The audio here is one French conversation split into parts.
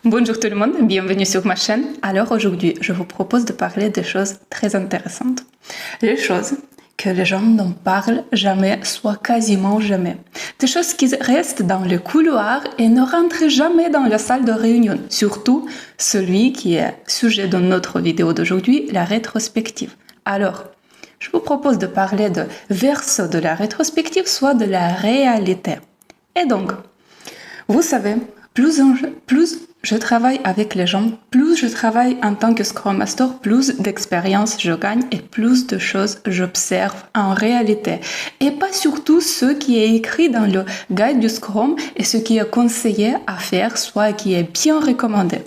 Bonjour tout le monde, bienvenue sur ma chaîne. Alors aujourd'hui, je vous propose de parler des choses très intéressantes. Les choses que les gens n'en parlent jamais, soit quasiment jamais. Des choses qui restent dans le couloir et ne rentrent jamais dans la salle de réunion. Surtout celui qui est sujet de notre vidéo d'aujourd'hui, la rétrospective. Alors, je vous propose de parler de verso de la rétrospective, soit de la réalité. Et donc, vous savez, plus je travaille avec les gens, plus je travaille en tant que Scrum Master, plus d'expérience je gagne et plus de choses j'observe en réalité. Et pas surtout ce qui est écrit dans le guide du Scrum et ce qui est conseillé à faire, soit qui est bien recommandé.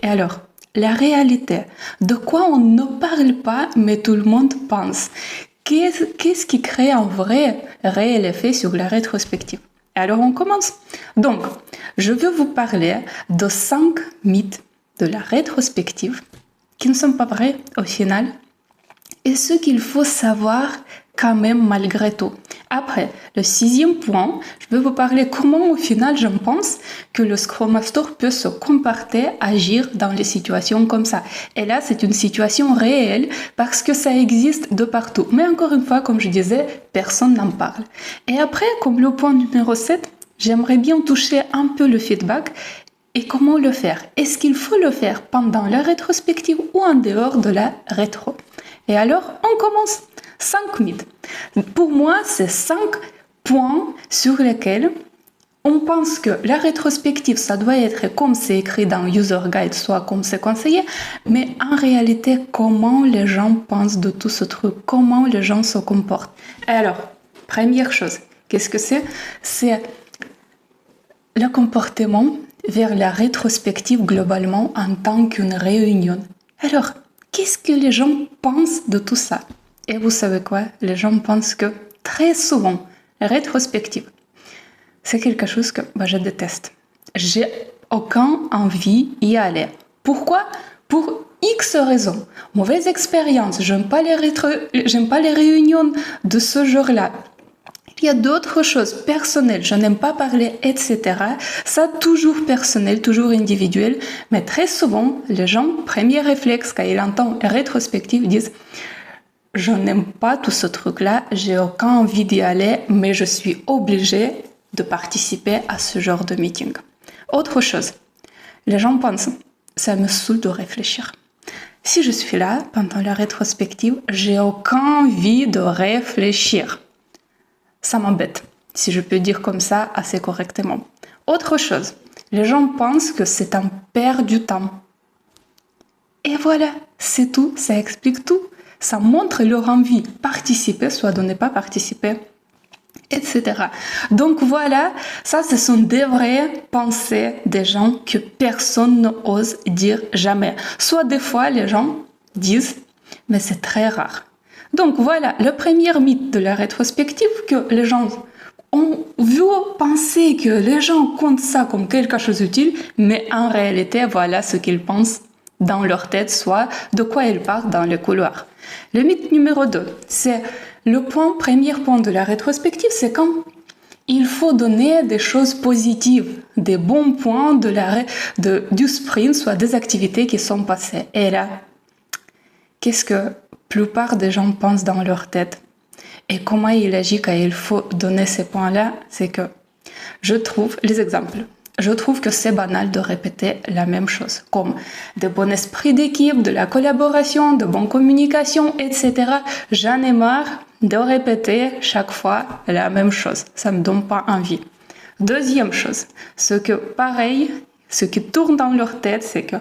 Et alors, la réalité, de quoi on ne parle pas mais tout le monde pense. Qu'est-ce qui crée un vrai réel effet sur la rétrospective? Alors on commence. Donc, je veux vous parler de 5 mythes de la rétrospective qui ne sont pas vrais au final et ce qu'il faut savoir quand même malgré tout. Après, le 6e point, je vais vous parler comment au final je pense que le Scrum Master peut se comporter, agir dans les situations comme ça. Et là, c'est une situation réelle parce que ça existe de partout. Mais encore une fois, comme je disais, personne n'en parle. Et après, comme le point numéro 7, j'aimerais bien toucher un peu le feedback et comment le faire. Est-ce qu'il faut le faire pendant la rétrospective ou en dehors de la rétro? Et alors, on commence. 5 mythes. Pour moi, c'est 5 points sur lesquels on pense que la rétrospective, ça doit être comme c'est écrit dans User Guide, soit comme c'est conseillé, mais en réalité, comment les gens pensent de tout ce truc, comment les gens se comportent. Alors, première chose, qu'est-ce que c'est? C'est le comportement vers la rétrospective globalement en tant qu'une réunion. Alors, qu'est-ce que les gens pensent de tout ça? Et vous savez quoi? Les gens pensent que très souvent, rétrospective, c'est quelque chose que je déteste. J'ai aucune envie d'y aller. Pourquoi? Pour X raisons. Mauvaise expérience, j'aime pas les réunions de ce genre-là. Il y a d'autres choses personnelles, je n'aime pas parler, etc. Ça, toujours personnel, toujours individuel. Mais très souvent, les gens, premier réflexe, quand ils entendent rétrospective, disent « Je n'aime pas tout ce truc-là, j'ai aucune envie d'y aller, mais je suis obligée de participer à ce genre de meeting. » Autre chose, les gens pensent « Ça me saoule de réfléchir. » Si je suis là, pendant la rétrospective, j'ai aucune envie de réfléchir. Ça m'embête, si je peux dire comme ça assez correctement. Autre chose, les gens pensent que c'est un perte du temps. Et voilà, c'est tout, ça explique tout. Ça montre leur envie de participer, soit de ne pas participer, etc. Donc voilà, ça ce sont des vraies pensées des gens que personne n'ose dire jamais. Soit des fois les gens disent, mais c'est très rare. Donc voilà, le premier mythe de la rétrospective que les gens ont vu penser que les gens comptent ça comme quelque chose d'utile, mais en réalité, voilà ce qu'ils pensent dans leur tête, soit de quoi ils parlent dans le couloir. Le mythe numéro 2, c'est le premier point de la rétrospective, c'est quand il faut donner des choses positives, des bons points du sprint, soit des activités qui sont passées. Et là, qu'est-ce que la plupart des gens pensent dans leur tête? Et comment il agit quand il faut donner ces points-là? C'est que je trouve les exemples. Je trouve que c'est banal de répéter la même chose, comme de bon esprit d'équipe, de la collaboration, de bonne communication, etc. J'en ai marre de répéter chaque fois la même chose. Ça me donne pas envie. Deuxième chose, ce qui tourne dans leur tête, c'est que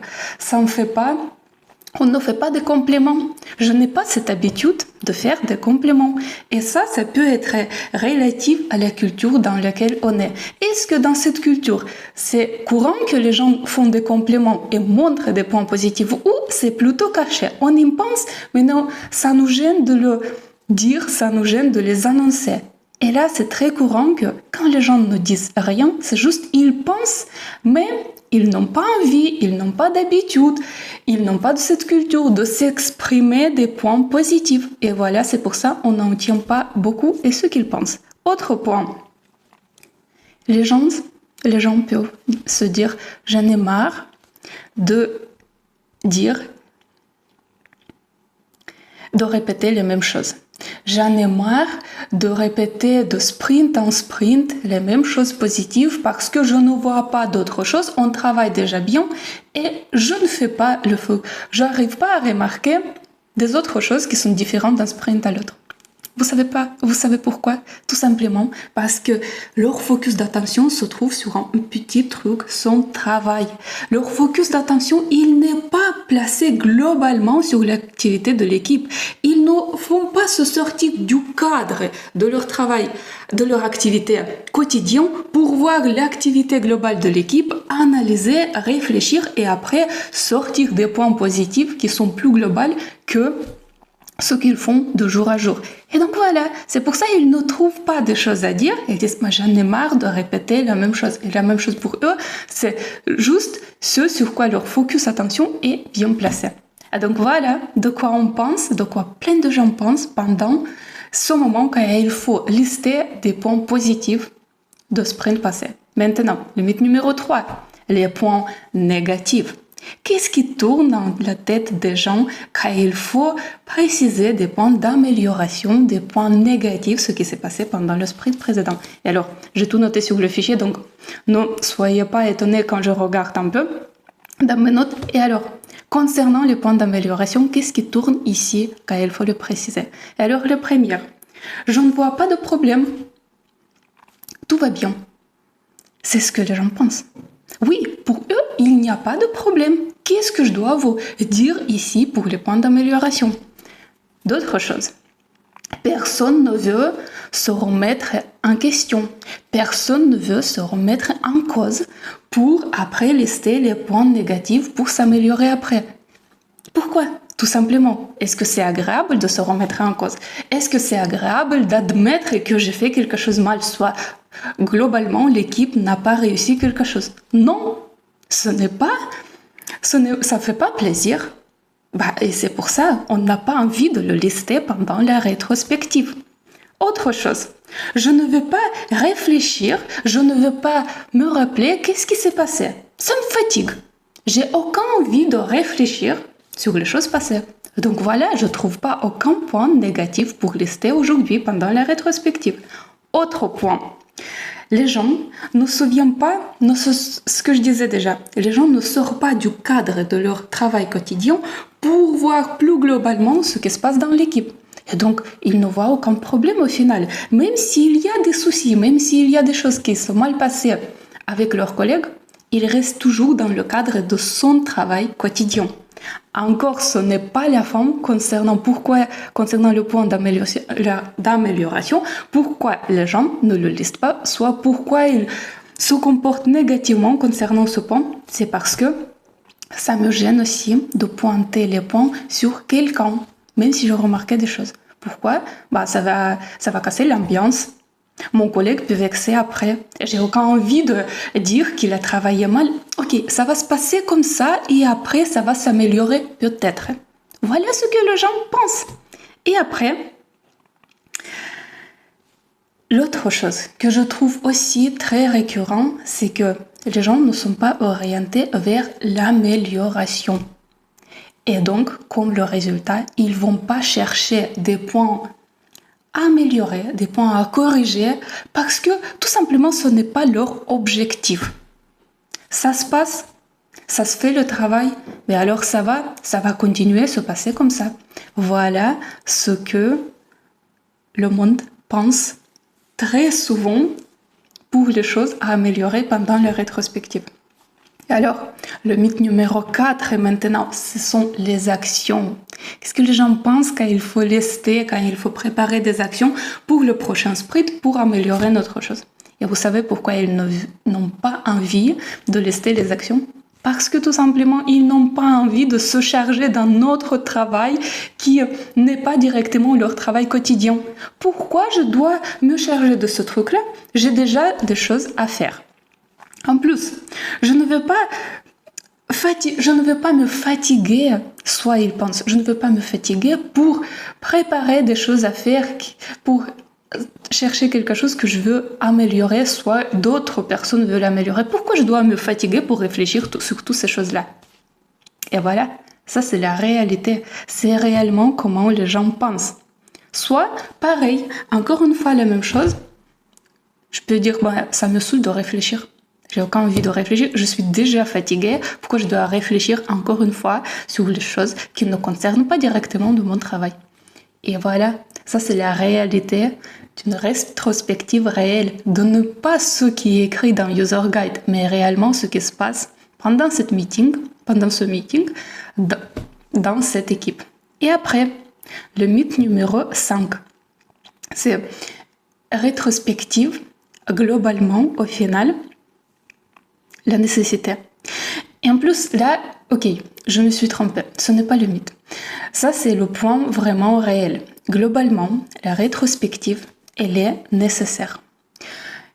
on ne fait pas de compliments. Je n'ai pas cette habitude de faire des compliments. Et ça peut être relatif à la culture dans laquelle on est. Est-ce que dans cette culture, c'est courant que les gens font des compliments et montrent des points positifs ou c'est plutôt caché? On y pense, mais non, ça nous gêne de le dire, ça nous gêne de les annoncer. Et là, c'est très courant que quand les gens ne disent rien, c'est juste ils pensent, mais ils n'ont pas envie, ils n'ont pas d'habitude, ils n'ont pas de cette culture de s'exprimer des points positifs. Et voilà, c'est pour ça qu'on n'en tient pas beaucoup et ce qu'ils pensent. Autre point, les gens peuvent se dire « j'en ai marre de dire, de répéter les mêmes choses. J'en ai marre de répéter de sprint en sprint les mêmes choses positives parce que je ne vois pas d'autre chose. On travaille déjà bien et je ne fais pas le feu. J'arrive pas à remarquer des autres choses qui sont différentes d'un sprint à l'autre. Vous savez pourquoi? Tout simplement parce que leur focus d'attention se trouve sur un petit truc, son travail. Leur focus d'attention, il n'est pas placé globalement sur l'activité de l'équipe. Ils ne font pas se sortir du cadre de leur travail, de leur activité quotidienne pour voir l'activité globale de l'équipe, analyser, réfléchir et après sortir des points positifs qui sont plus globaux que ce qu'ils font de jour à jour. Et donc voilà, c'est pour ça qu'ils ne trouvent pas de choses à dire. Ils disent, moi j'en ai marre de répéter la même chose. Et la même chose pour eux, c'est juste ce sur quoi leur focus attention est bien placé. Et donc voilà de quoi on pense, de quoi plein de gens pensent pendant ce moment quand il faut lister des points positifs de sprint passé. Maintenant, le mythe numéro 3, les points négatifs. Qu'est-ce qui tourne dans la tête des gens quand il faut préciser des points d'amélioration, des points négatifs, ce qui s'est passé pendant le sprint précédent? Et alors, j'ai tout noté sur le fichier, donc ne soyez pas étonnés quand je regarde un peu dans mes notes. Et alors, concernant les points d'amélioration, qu'est-ce qui tourne ici quand il faut le préciser? Et alors, le premier, je ne vois pas de problème, tout va bien. C'est ce que les gens pensent. Oui, pour eux, il n'y a pas de problème. Qu'est-ce que je dois vous dire ici pour les points d'amélioration? D'autres choses. Personne ne veut se remettre en question. Personne ne veut se remettre en cause pour après lister les points négatifs pour s'améliorer après. Pourquoi? Tout simplement, est-ce que c'est agréable de se remettre en cause? Est-ce que c'est agréable d'admettre que j'ai fait quelque chose mal, soit globalement l'équipe n'a pas réussi quelque chose? Non, ça fait pas plaisir. Et c'est pour ça on n'a pas envie de le lister pendant la rétrospective. Autre chose, je ne veux pas réfléchir, je ne veux pas me rappeler qu'est-ce qui s'est passé. Ça me fatigue. J'ai aucune envie de réfléchir sur les choses passées. Donc voilà, je ne trouve pas aucun point négatif pour lister aujourd'hui pendant la rétrospective. Autre point, les gens ne se souviennent pas, ce que je disais déjà, les gens ne sortent pas du cadre de leur travail quotidien pour voir plus globalement ce qui se passe dans l'équipe. Et donc, ils ne voient aucun problème au final. Même s'il y a des soucis, même s'il y a des choses qui sont mal passées avec leurs collègues, ils restent toujours dans le cadre de son travail quotidien. Encore, ce n'est pas la fin concernant le point d'amélioration, pourquoi les gens ne le listent pas, soit pourquoi ils se comportent négativement concernant ce point, c'est parce que ça me gêne aussi de pointer les points sur quelqu'un, même si je remarquais des choses. Pourquoi? Ça va casser l'ambiance. Mon collègue peut vexer après. J'ai aucune envie de dire qu'il a travaillé mal. Ok, ça va se passer comme ça et après ça va s'améliorer peut-être. Voilà ce que les gens pensent. Et après, l'autre chose que je trouve aussi très récurrent, c'est que les gens ne sont pas orientés vers l'amélioration. Et donc, comme le résultat, ils vont pas chercher des points à améliorer, des points à corriger, parce que tout simplement ce n'est pas leur objectif. Ça se passe, ça se fait le travail, mais alors ça va continuer à se passer comme ça. Voilà ce que le monde pense très souvent pour les choses à améliorer pendant la rétrospective. Alors, le mythe numéro 4 maintenant, ce sont les actions. Qu'est-ce que les gens pensent quand il faut lister, quand il faut préparer des actions pour le prochain sprint pour améliorer notre chose? Et vous savez pourquoi ils n'ont pas envie de lister les actions? Parce que tout simplement, ils n'ont pas envie de se charger d'un autre travail qui n'est pas directement leur travail quotidien. Pourquoi je dois me charger de ce truc-là? J'ai déjà des choses à faire. En plus, je ne veux pas me fatiguer, soit ils pensent, je ne veux pas me fatiguer pour préparer des choses à faire, pour chercher quelque chose que je veux améliorer, soit d'autres personnes veulent améliorer. Pourquoi je dois me fatiguer pour réfléchir sur toutes ces choses-là? Et voilà, ça c'est la réalité. C'est réellement comment les gens pensent. Soit, pareil, encore une fois la même chose, je peux dire, ça me saoule de réfléchir. J'ai aucune envie de réfléchir, je suis déjà fatiguée. Pourquoi je dois réfléchir encore une fois sur les choses qui ne concernent pas directement de mon travail? Et voilà, ça c'est la réalité d'une rétrospective réelle, de ne pas ce qui est écrit dans User Guide, mais réellement ce qui se passe pendant ce meeting, dans cette équipe. Et après, le mythe numéro 5, c'est rétrospective, globalement, au final, la nécessité. Et en plus, là, ok, je me suis trompée, ce n'est pas le mythe. Ça, c'est le point vraiment réel. Globalement, la rétrospective, elle est nécessaire.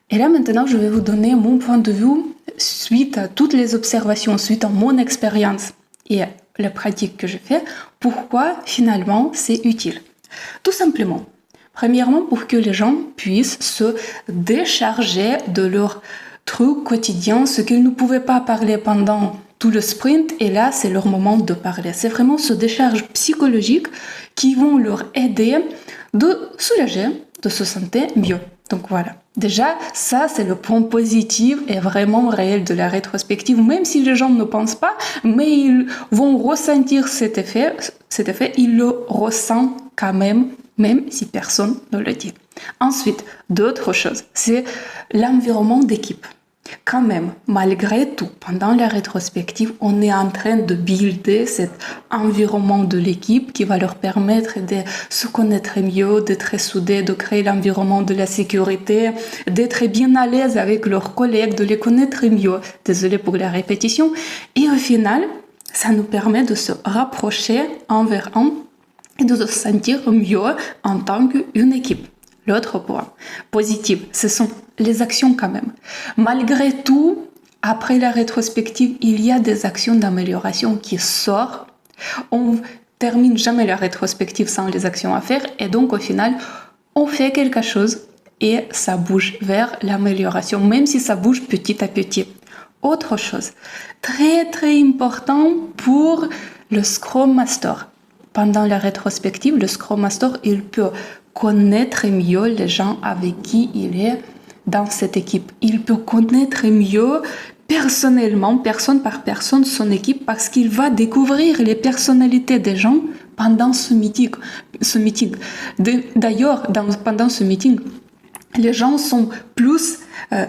Et là, maintenant, je vais vous donner mon point de vue suite à toutes les observations, suite à mon expérience et la pratique que je fais, pourquoi finalement c'est utile. Tout simplement, premièrement, pour que les gens puissent se décharger de leur truc quotidien, ce qu'ils ne pouvaient pas parler pendant tout le sprint, et là, c'est leur moment de parler. C'est vraiment ce décharge psychologique qui vont leur aider de soulager, de se sentir mieux. Donc voilà. Déjà, ça, c'est le point positif et vraiment réel de la rétrospective, même si les gens ne pensent pas, mais ils vont ressentir cet effet, ils le ressentent quand même si personne ne le dit. Ensuite, d'autres choses, c'est l'environnement d'équipe. Quand même, malgré tout, pendant la rétrospective, on est en train de builder cet environnement de l'équipe qui va leur permettre de se connaître mieux, d'être soudés, de créer l'environnement de la sécurité, d'être bien à l'aise avec leurs collègues, de les connaître mieux. Désolée pour la répétition. Et au final, ça nous permet de se rapprocher envers un et de se sentir mieux en tant qu'une équipe. L'autre point positif, ce sont les actions quand même. Malgré tout, après la rétrospective, il y a des actions d'amélioration qui sortent. On termine jamais la rétrospective sans les actions à faire et donc au final, on fait quelque chose et ça bouge vers l'amélioration, même si ça bouge petit à petit. Autre chose, très très important pour le Scrum Master. Pendant la rétrospective, le Scrum Master, il peut connaître mieux les gens avec qui il est dans cette équipe. Il peut connaître mieux personnellement, personne par personne, son équipe parce qu'il va découvrir les personnalités des gens pendant ce meeting. D'ailleurs, pendant ce meeting, les gens sont plus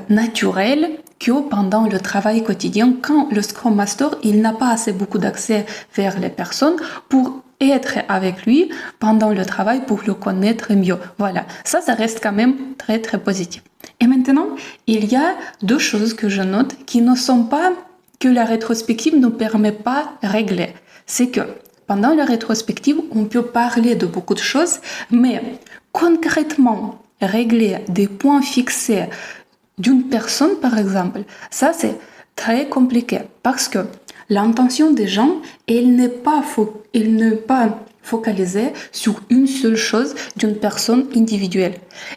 naturels que pendant le travail quotidien, quand le Scrum Master, il n'a pas assez beaucoup d'accès vers les personnes pour être avec lui pendant le travail pour le connaître mieux. Voilà, ça reste quand même très très positif. Et maintenant, il y a deux choses que je note qui ne sont pas, que la rétrospective ne permet pas de régler. C'est que pendant la rétrospective, on peut parler de beaucoup de choses, mais concrètement, régler des points fixés d'une personne, par exemple, ça c'est très compliqué parce que l'intention des gens, elle n'est pas focalisée sur une seule chose d'une personne individuelle.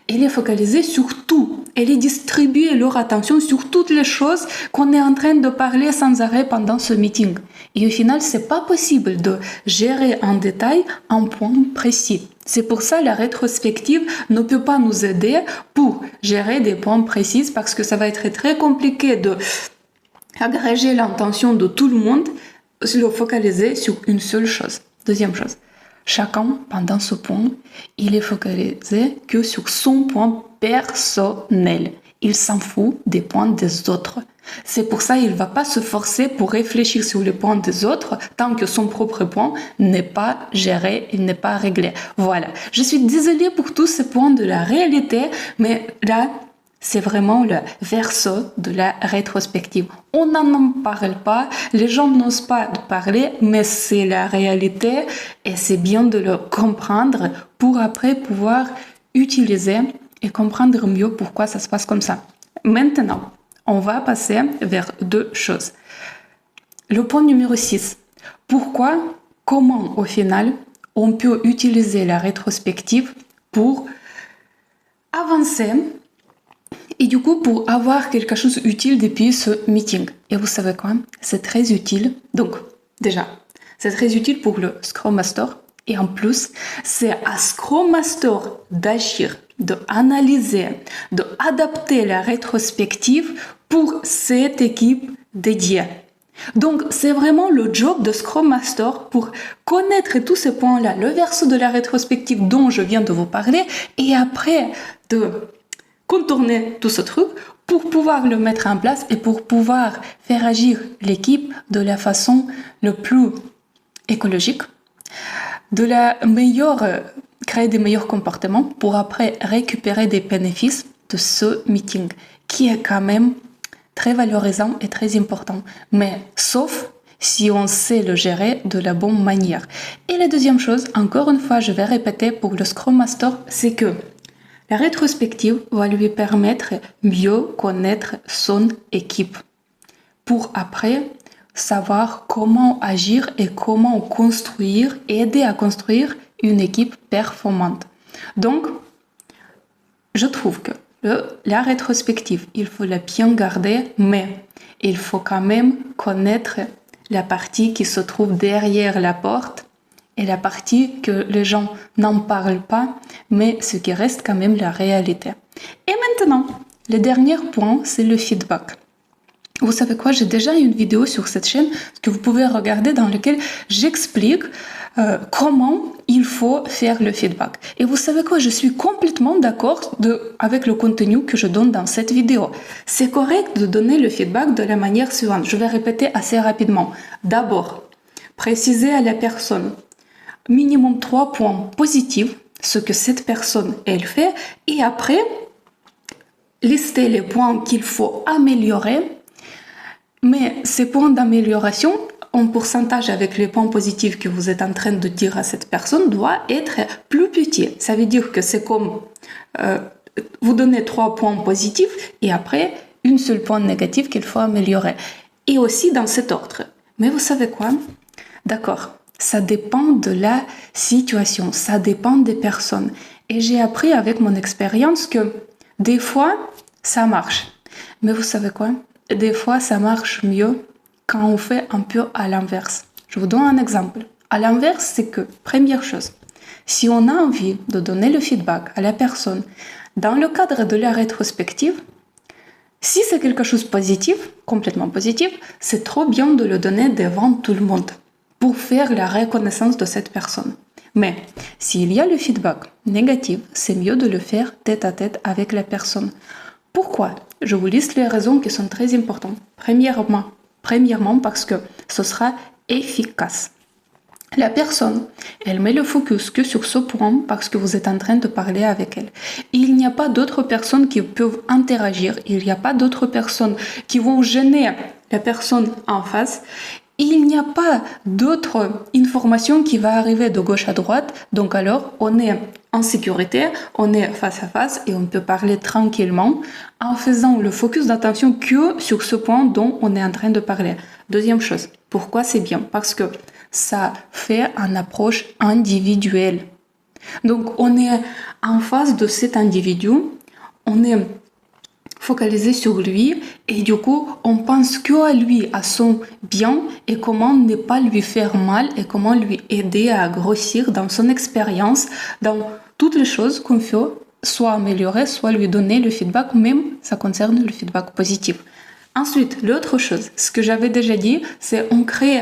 Elle est focalisée sur tout. Elle est distribuée leur attention sur toutes les choses qu'on est en train de parler sans arrêt pendant ce meeting. Et au final, c'est pas possible de gérer en détail un point précis. C'est pour ça que la rétrospective ne peut pas nous aider pour gérer des points précis parce que ça va être très compliqué de agréger l'intention de tout le monde, le focaliser sur une seule chose. Deuxième chose, chacun, pendant ce point, il est focalisé que sur son point personnel. Il s'en fout des points des autres. C'est pour ça qu'il ne va pas se forcer pour réfléchir sur les points des autres tant que son propre point n'est pas géré, il n'est pas réglé. Voilà. Je suis désolée pour tous ces points de la réalité, mais là, c'est vraiment le verso de la rétrospective. On n'en parle pas, les gens n'osent pas de parler, mais c'est la réalité et c'est bien de le comprendre pour après pouvoir utiliser et comprendre mieux pourquoi ça se passe comme ça. Maintenant, on va passer vers deux choses. Le point numéro 6. Comment au final, on peut utiliser la rétrospective pour avancer et du coup pour avoir quelque chose d'utile depuis ce meeting. Et vous savez quoi? C'est très utile. Donc déjà, c'est très utile pour le Scrum Master. Et en plus, c'est à Scrum Master d'agir, d'analyser, d'adapter la rétrospective pour cette équipe dédiée. Donc, c'est vraiment le job de Scrum Master pour connaître tous ces points-là, le verso de la rétrospective dont je viens de vous parler, et après de contourner tout ce truc pour pouvoir le mettre en place et pour pouvoir faire agir l'équipe de la façon le plus écologique, de la meilleure, créer des meilleurs comportements pour après récupérer des bénéfices de ce meeting qui est quand même très valorisant et très important, mais sauf si on sait le gérer de la bonne manière. Et la deuxième chose, encore une fois, je vais répéter pour le Scrum Master, c'est que la rétrospective va lui permettre mieux connaître son équipe pour après savoir comment agir et comment construire, aider à construire une équipe performante. Donc, je trouve que la rétrospective, il faut la bien garder, mais il faut quand même connaître la partie qui se trouve derrière la porte et la partie que les gens n'en parlent pas, mais ce qui reste quand même la réalité. Et maintenant, le dernier point, c'est le feedback. Vous savez quoi, j'ai déjà une vidéo sur cette chaîne que vous pouvez regarder dans laquelle j'explique comment il faut faire le feedback. Et vous savez quoi, je suis complètement d'accord avec le contenu que je donne dans cette vidéo. C'est correct de donner le feedback de la manière suivante. Je vais répéter assez rapidement. D'abord, préciser à la personne minimum 3 points positifs, ce que cette personne, elle fait, et après, lister les points qu'il faut améliorer. Mais ces points d'amélioration, en pourcentage avec les points positifs que vous êtes en train de dire à cette personne, doit être plus petit. Ça veut dire que c'est comme vous donnez 3 points positifs et après, une seule point négatif qu'il faut améliorer. Et aussi dans cet ordre. Mais vous savez quoi? D'accord, ça dépend de la situation, ça dépend des personnes. Et j'ai appris avec mon expérience que des fois, ça marche. Mais vous savez quoi? Des fois, ça marche mieux quand on fait un peu à l'inverse. Je vous donne un exemple. À l'inverse, c'est que, première chose, si on a envie de donner le feedback à la personne dans le cadre de la rétrospective, si c'est quelque chose de positif, complètement positif, c'est trop bien de le donner devant tout le monde pour faire la reconnaissance de cette personne. Mais s'il y a le feedback négatif, c'est mieux de le faire tête à tête avec la personne. Pourquoi? Je vous liste les raisons qui sont très importantes. Premièrement, parce que ce sera efficace. La personne, elle met le focus que sur ce point parce que vous êtes en train de parler avec elle. Il n'y a pas d'autres personnes qui peuvent interagir. Il n'y a pas d'autres personnes qui vont gêner la personne en face. Il n'y a pas d'autres informations qui vont arriver de gauche à droite. Donc alors, on est en sécurité, on est face à face et on peut parler tranquillement en faisant le focus d'attention que sur ce point dont on est en train de parler. Deuxième chose, pourquoi c'est bien? Parce que ça fait une approche individuelle. Donc, on est en face de cet individu, on est focalisé sur lui et du coup, on pense que à lui, à son bien et comment ne pas lui faire mal et comment lui aider à grossir dans son expérience, dans toutes les choses qu'on fait, soit améliorer, soit lui donner le feedback, même ça concerne le feedback positif. Ensuite, l'autre chose, ce que j'avais déjà dit, c'est on crée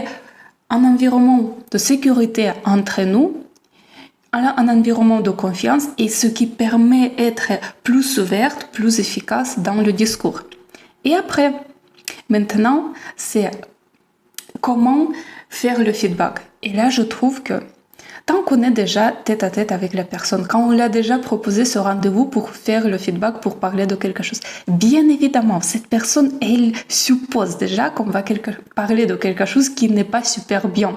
un environnement de sécurité entre nous, un environnement de confiance et ce qui permet d'être plus ouverte, plus efficace dans le discours. Et après, maintenant, c'est comment faire le feedback. Et là, je trouve que tant qu'on est déjà tête à tête avec la personne, quand on l'a déjà proposé ce rendez-vous pour faire le feedback, pour parler de quelque chose, bien évidemment, cette personne, elle suppose déjà qu'on va parler de quelque chose qui n'est pas super bien.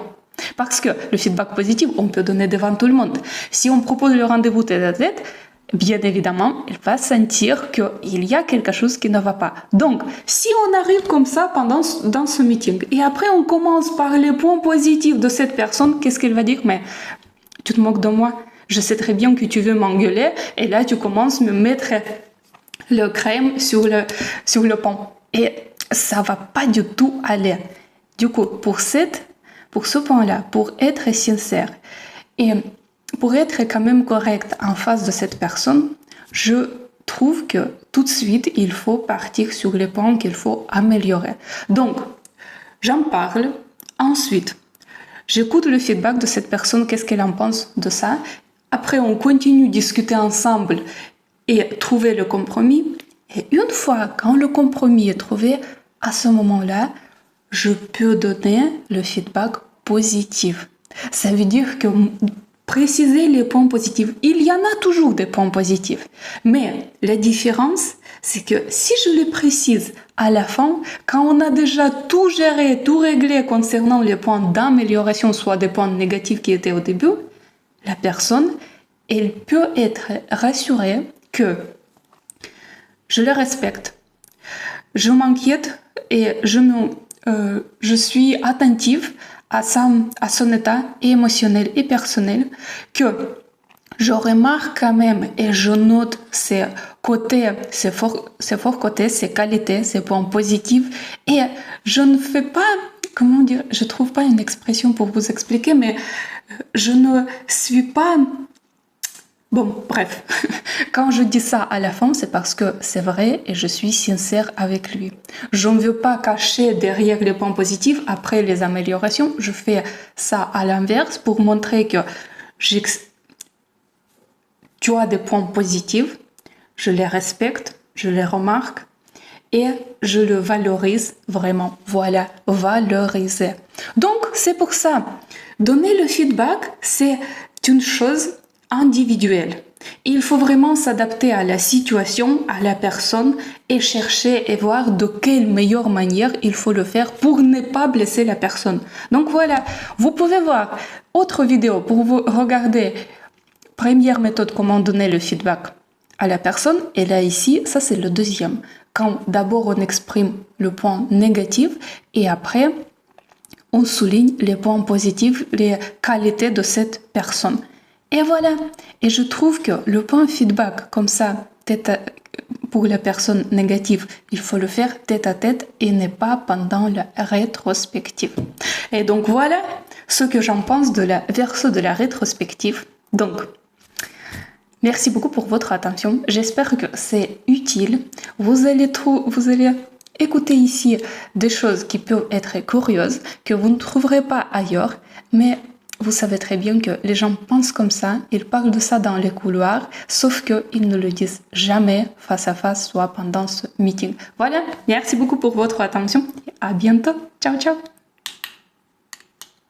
Parce que le feedback positif, on peut donner devant tout le monde. Si on propose le rendez-vous tête à tête, bien évidemment, elle va sentir qu'il y a quelque chose qui ne va pas. Donc, si on arrive comme ça dans ce meeting, et après on commence par les points positifs de cette personne, qu'est-ce qu'elle va dire? Mais tu te moques de moi, je sais très bien que tu veux m'engueuler et là tu commences à me mettre le crème sur le pont. Et ça va pas du tout aller. Du coup, pour ce point-là, pour être sincère et pour être quand même correct en face de cette personne, je trouve que tout de suite, il faut partir sur les points qu'il faut améliorer. Donc, j'en parle. Ensuite, j'écoute le feedback de cette personne, qu'est-ce qu'elle en pense de ça. Après, on continue à discuter ensemble et trouver le compromis. Et une fois quand le compromis est trouvé, à ce moment-là, je peux donner le feedback positif. Ça veut dire que préciser les points positifs, il y en a toujours des points positifs. Mais la différence, c'est que si je les précise à la fin, quand on a déjà tout géré, tout réglé concernant les points d'amélioration, soit des points négatifs qui étaient au début, la personne, elle peut être rassurée que je le respecte, je m'inquiète et je suis attentive à son état émotionnel et personnel, que je remarque quand même et je note ses côtés, ses forts côtés, ses qualités, ses points positifs, et je ne fais pas, comment dire, je trouve pas une expression pour vous expliquer, mais je ne suis pas... Bon, bref, quand je dis ça à la fin, c'est parce que c'est vrai et je suis sincère avec lui. Je ne veux pas cacher derrière les points positifs après les améliorations. Je fais ça à l'inverse pour montrer que tu as des points positifs, je les respecte, je les remarque et je le valorise vraiment. Voilà, valoriser. Donc, c'est pour ça. Donner le feedback, c'est une chose individuelle. Il faut vraiment s'adapter à la situation, à la personne et chercher et voir de quelle meilleure manière il faut le faire pour ne pas blesser la personne. Donc voilà, vous pouvez voir autre vidéo pour vous regarder première méthode comment donner le feedback à la personne. Et là ici, ça c'est le deuxième. Quand d'abord on exprime le point négatif et après on souligne les points positifs, les qualités de cette personne. Et voilà. Et je trouve que le point feedback, comme ça, pour la personne négative, il faut le faire tête à tête et n'est pas pendant la rétrospective. Et donc voilà ce que j'en pense de la verso de la rétrospective. Donc, merci beaucoup pour votre attention. J'espère que c'est utile. Vous allez écouter ici des choses qui peuvent être curieuses, que vous ne trouverez pas ailleurs, mais vous savez très bien que les gens pensent comme ça, ils parlent de ça dans les couloirs, sauf qu'ils ne le disent jamais face à face, soit pendant ce meeting. Voilà, merci beaucoup pour votre attention et à bientôt. Ciao, ciao.